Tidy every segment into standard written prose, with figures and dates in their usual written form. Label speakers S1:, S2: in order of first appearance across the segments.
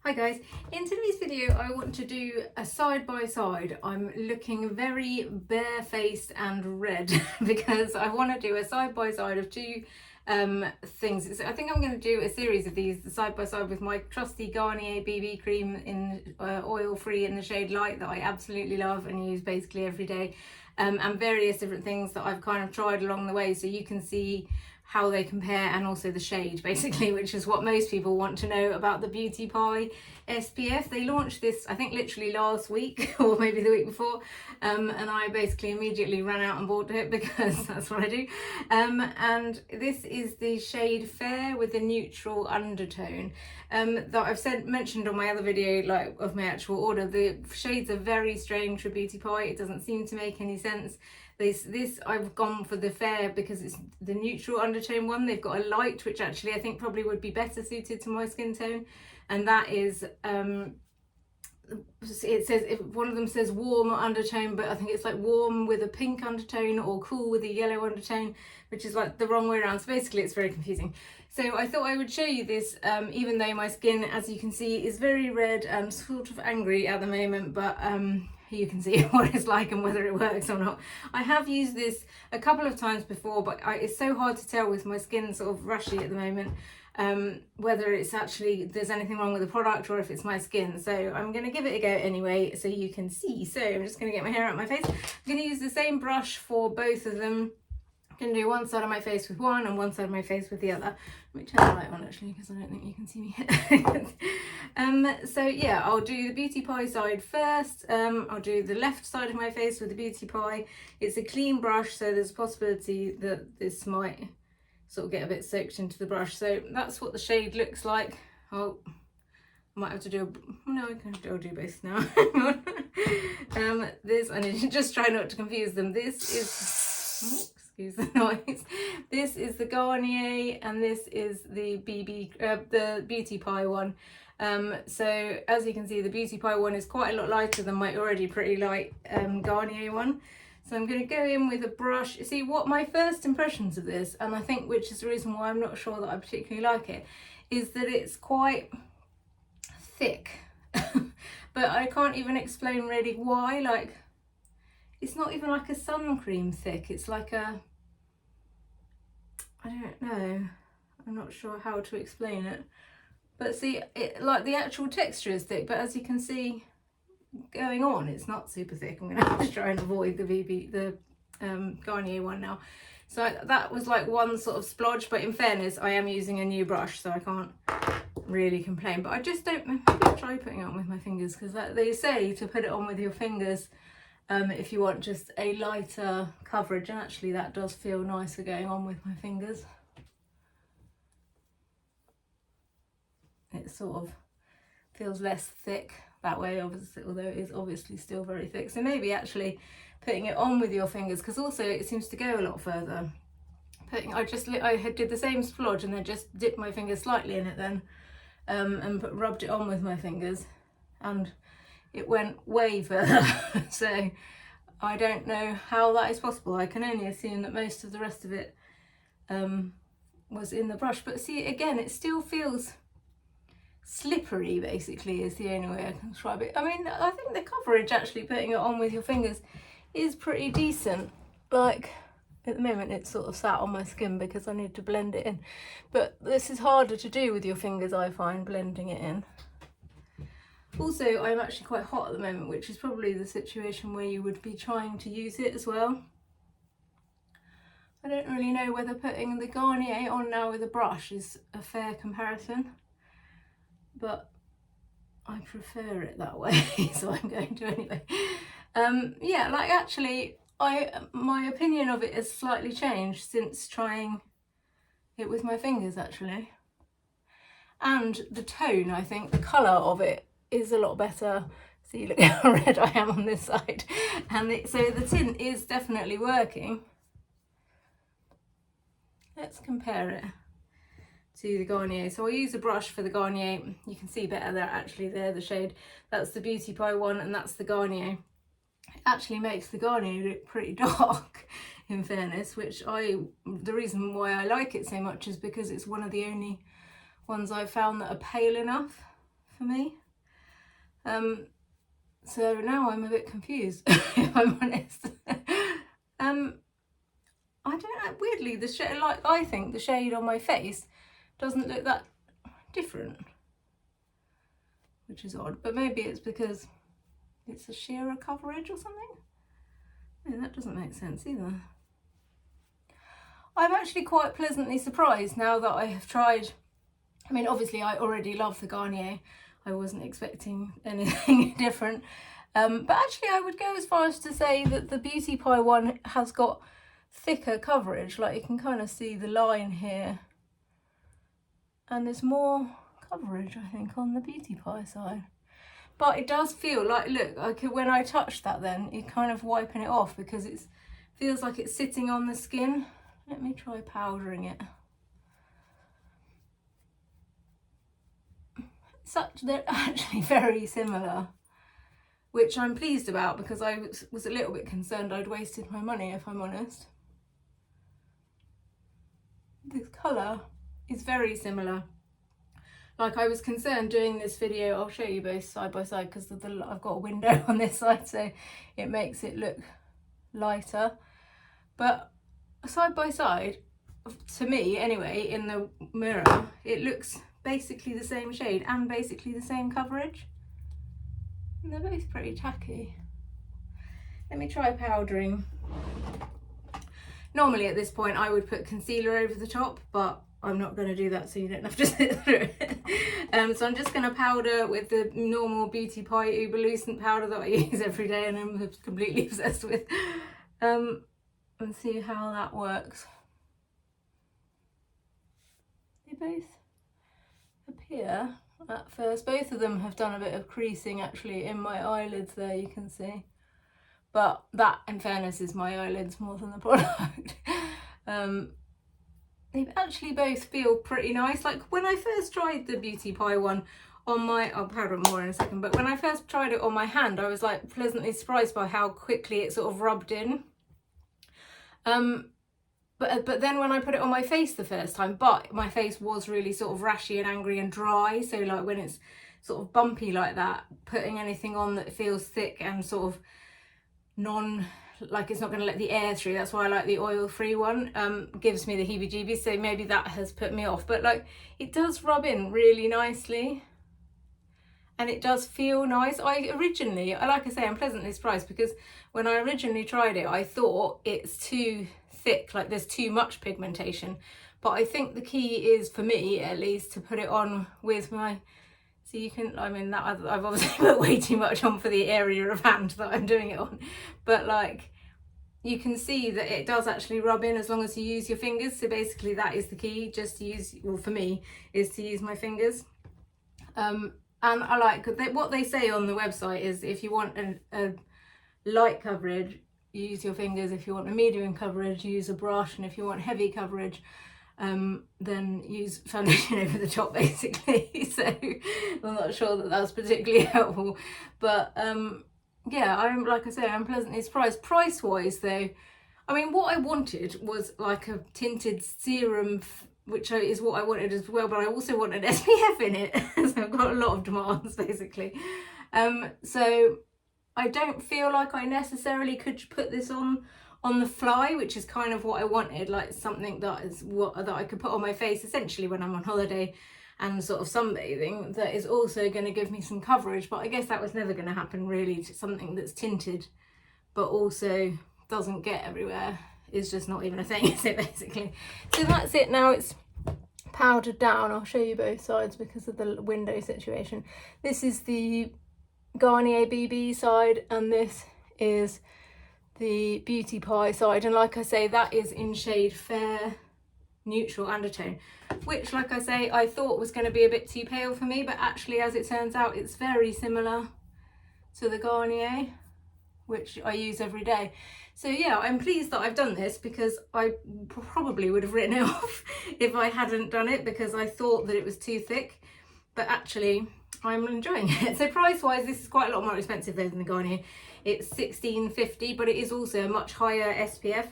S1: Hi guys, in today's video I want to do a side by side. I'm looking very barefaced and red because I want to do a side by side of two things. I think I'm going to do a series of these side by side with my trusty Garnier BB cream in oil free in the shade Light that I absolutely love and use basically every day, and various different things that I've kind of tried along the way, so you can see how they compare and also the shade basically, which is what most people want to know about the Beauty Pie SPF. They launched this I think literally last week or maybe the week before, and I basically immediately ran out and bought it because that's what I do. And this is the shade Fair with the neutral undertone that I've mentioned on my other video, like of my actual order. The shades are very strange for Beauty Pie. It doesn't seem to make any sense. This I've gone for the Fair because it's the neutral undertone one. They've got a light which actually I think probably would be better suited to my skin tone, and that is it says, if one of them says warm undertone, but I think it's like warm with a pink undertone or cool with a yellow undertone, which is like the wrong way around. So basically it's very confusing. So I thought I would show you this, even though my skin, as you can see, is very red and sort of angry at the moment, but you can see what it's like and whether it works or not. I have used this a couple of times before, but it's so hard to tell with my skin sort of rushy at the moment, whether it's actually there's anything wrong with the product or if it's my skin. So I'm going to give it a go anyway so you can see. So I'm just going to get my hair out of my face. I'm going to use the same brush for both of them. I'm going to do one side of my face with one and one side of my face with the other. Let me turn the light on actually because I don't think you can see me. So yeah, I'll do the Beauty Pie side first. I'll do the left side of my face with the Beauty Pie. It's a clean brush, so there's a possibility that this might sort of get a bit soaked into the brush. So that's what the shade looks like. Oh, I might have to do no, I'll do both now. This, I need to just try not to confuse them. This is, excuse the noise. This is the Garnier and this is the the Beauty Pie one. So as you can see, the Beauty Pie one is quite a lot lighter than my already pretty light Garnier one. So I'm going to go in with a brush. See, what my first impressions of this, and I think which is the reason why I'm not sure that I particularly like it, is that it's quite thick. But I can't even explain really why. Like, it's not even like a sun cream thick. It's like a, I don't know. I'm not sure how to explain it. But see, it, like the actual texture is thick, but as you can see, going on, it's not super thick. I'm gonna have to try and avoid the Garnier one now. So that was like one sort of splodge, but in fairness I am using a new brush, so I can't really complain. But I just don't, maybe I'll try putting it on with my fingers, because they say to put it on with your fingers if you want just a lighter coverage, and actually that does feel nicer going on with my fingers. It sort of feels less thick that way, obviously, although it is obviously still very thick. So maybe actually putting it on with your fingers, because also it seems to go a lot further. I did the same splodge and then just dipped my fingers slightly in it then, and rubbed it on with my fingers, and it went way further. So I don't know how that is possible. I can only assume that most of the rest of it was in the brush. But see, again, it still feels slippery, basically, is the only way I can describe it. I mean, I think the coverage, actually putting it on with your fingers, is pretty decent. Like, at the moment it's sort of sat on my skin because I need to blend it in, but this is harder to do with your fingers, I find, blending it in. Also, I'm actually quite hot at the moment, which is probably the situation where you would be trying to use it as well. I don't really know whether putting the Garnier on now with a brush is a fair comparison, but I prefer it that way, so I'm going to anyway. Yeah, like actually, my opinion of it has slightly changed since trying it with my fingers, actually. And the tone, I think, the colour of it is a lot better. See, look how red I am on this side. And so the tint is definitely working. Let's compare it to the Garnier. So I'll use a brush for the Garnier. You can see better there, actually, there, the shade. That's the Beauty Pie one, and that's the Garnier. It actually makes the Garnier look pretty dark, in fairness, which the reason why I like it so much is because it's one of the only ones I've found that are pale enough for for me. So now I'm a bit confused, if I'm honest. I don't know, weirdly, the shade, like, I think the shade on my face doesn't look that different, which is odd, but maybe it's because it's a sheerer coverage or something. No, that doesn't make sense either. I'm actually quite pleasantly surprised now that I have tried. I mean, obviously I already love the Garnier. I wasn't expecting anything different. But actually I would go as far as to say that the Beauty Pie one has got thicker coverage. Like, you can kind of see the line here. And there's more coverage, I think, on the Beauty Pie side. But it does feel like, look, when I touch that then, you're kind of wiping it off because it feels like it's sitting on the skin. Let me try powdering it. They're actually very similar, which I'm pleased about because I was a little bit concerned I'd wasted my money, if I'm honest. This colour is very similar. Like, I was concerned doing this video, I'll show you both side by side because I've got a window on this side, so it makes it look lighter. But side by side, to me anyway, in the mirror, it looks basically the same shade and basically the same coverage. And they're both pretty tacky. Let me try powdering. Normally at this point I would put concealer over the top, but I'm not going to do that so you don't have to sit through it. So I'm just going to powder with the normal Beauty Pie Uber Lucent powder that I use every day and I'm completely obsessed with. And see how that works. They both appear at first. Both of them have done a bit of creasing actually in my eyelids there, you can see. But that, in fairness, is my eyelids more than the product. They actually both feel pretty nice. Like, when I first tried the Beauty Pie one on my, I'll powder it more in a second, but when I first tried it on my hand, I was like pleasantly surprised by how quickly it sort of rubbed in. But then when I put it on my face the first time, but my face was really sort of rashy and angry and dry, so like when it's sort of bumpy like that, putting anything on that feels thick and sort of like it's not going to let the air through, that's why I like the oil-free one, gives me the heebie-jeebies, so maybe that has put me off. But like, it does rub in really nicely and it does feel nice. Like I say, I'm pleasantly surprised because when I originally tried it, I thought it's too thick, like there's too much pigmentation. But I think the key is, for me at least, to put it on with my, so you can, I mean, that I've obviously put way too much on for the area of hand that I'm doing it on, but like, you can see that it does actually rub in as long as you use your fingers. So basically that is the key, just to use, well, for me, is to use my fingers. And I like what they say on the website is if you want a light coverage, use your fingers. If you want a medium coverage, use a brush. And if you want heavy coverage, then use foundation over the top, basically. So I'm not sure that that's particularly helpful, but yeah, like I say, I'm pleasantly surprised. Price wise though, I mean, what I wanted was like a tinted serum, which is what I wanted as well, but I also wanted SPF in it. So I've got a lot of demands basically. So I don't feel like I necessarily could put this on the fly, which is kind of what I wanted, like something that I could put on my face essentially when I'm on holiday and sort of sunbathing, that is also going to give me some coverage. But I guess that was never going to happen really. Something that's tinted but also doesn't get everywhere is just not even a thing, is it, basically? So that's it now. It's powdered down. I'll show you both sides because of the window situation. This is the Garnier BB side and this is the Beauty Pie side, and like I say, that is in shade Fair Neutral Undertone, which, like I say, I thought was going to be a bit too pale for me, but actually, as it turns out, it's very similar to the Garnier, which I use every day. So yeah, I'm pleased that I've done this because I probably would have written it off if I hadn't done it because I thought that it was too thick, but actually I'm enjoying it. So price wise, this is quite a lot more expensive than the Garnier. It's $16.50, but it is also a much higher SPF.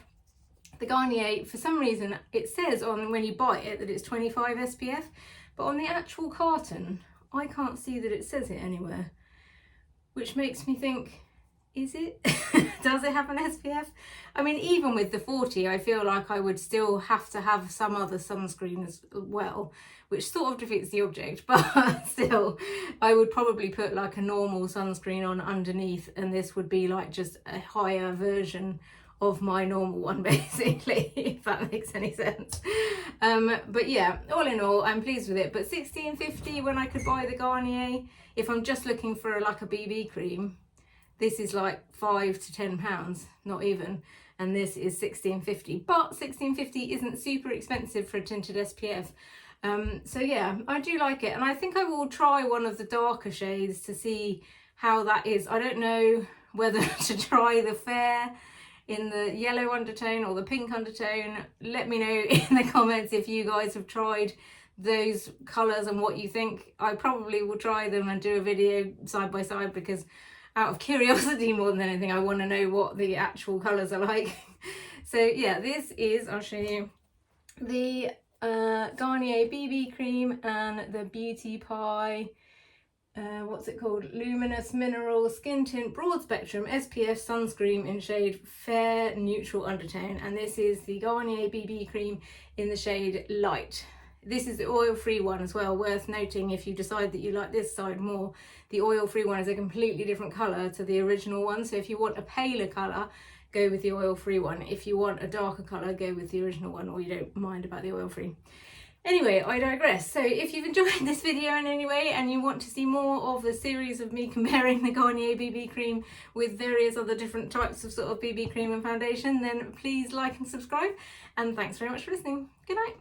S1: The Garnier, for some reason, it says on when you buy it that it's 25 SPF, but on the actual carton, I can't see that it says it anywhere, which makes me think, is it? Does it have an SPF? I mean, even with the 40, I feel like I would still have to have some other sunscreen as well, which sort of defeats the object, but still, I would probably put like a normal sunscreen on underneath, and this would be like just a higher version of my normal one, basically, if that makes any sense. But yeah, all in all, I'm pleased with it. But £16.50 when I could buy the Garnier, if I'm just looking for like a BB cream, this is like £5 to £10, not even, and this is £16.50. But £16.50 isn't super expensive for a tinted SPF. So yeah, I do like it, and I think I will try one of the darker shades to see how that is. I don't know whether to try the fair in the yellow undertone or the pink undertone. Let me know in the comments if you guys have tried those colours and what you think. I probably will try them and do a video side by side, because out of curiosity more than anything, I want to know what the actual colours are like. So yeah, this is, I'll show you, the Garnier BB cream and the Beauty Pie, what's it called, Luminous Mineral Skin Tint Broad Spectrum SPF Sunscreen in shade Fair Neutral Undertone, and this is the Garnier BB cream in the shade Light. This is the oil-free one as well, worth noting if you decide that you like this side more. The oil-free one is a completely different colour to the original one, so if you want a paler colour, go with the oil-free one. If you want a darker colour, go with the original one, or you don't mind about the oil-free. Anyway, I digress. So if you've enjoyed this video in any way and you want to see more of the series of me comparing the Garnier BB cream with various other different types of sort of BB cream and foundation, then please like and subscribe, and thanks very much for listening. Good night.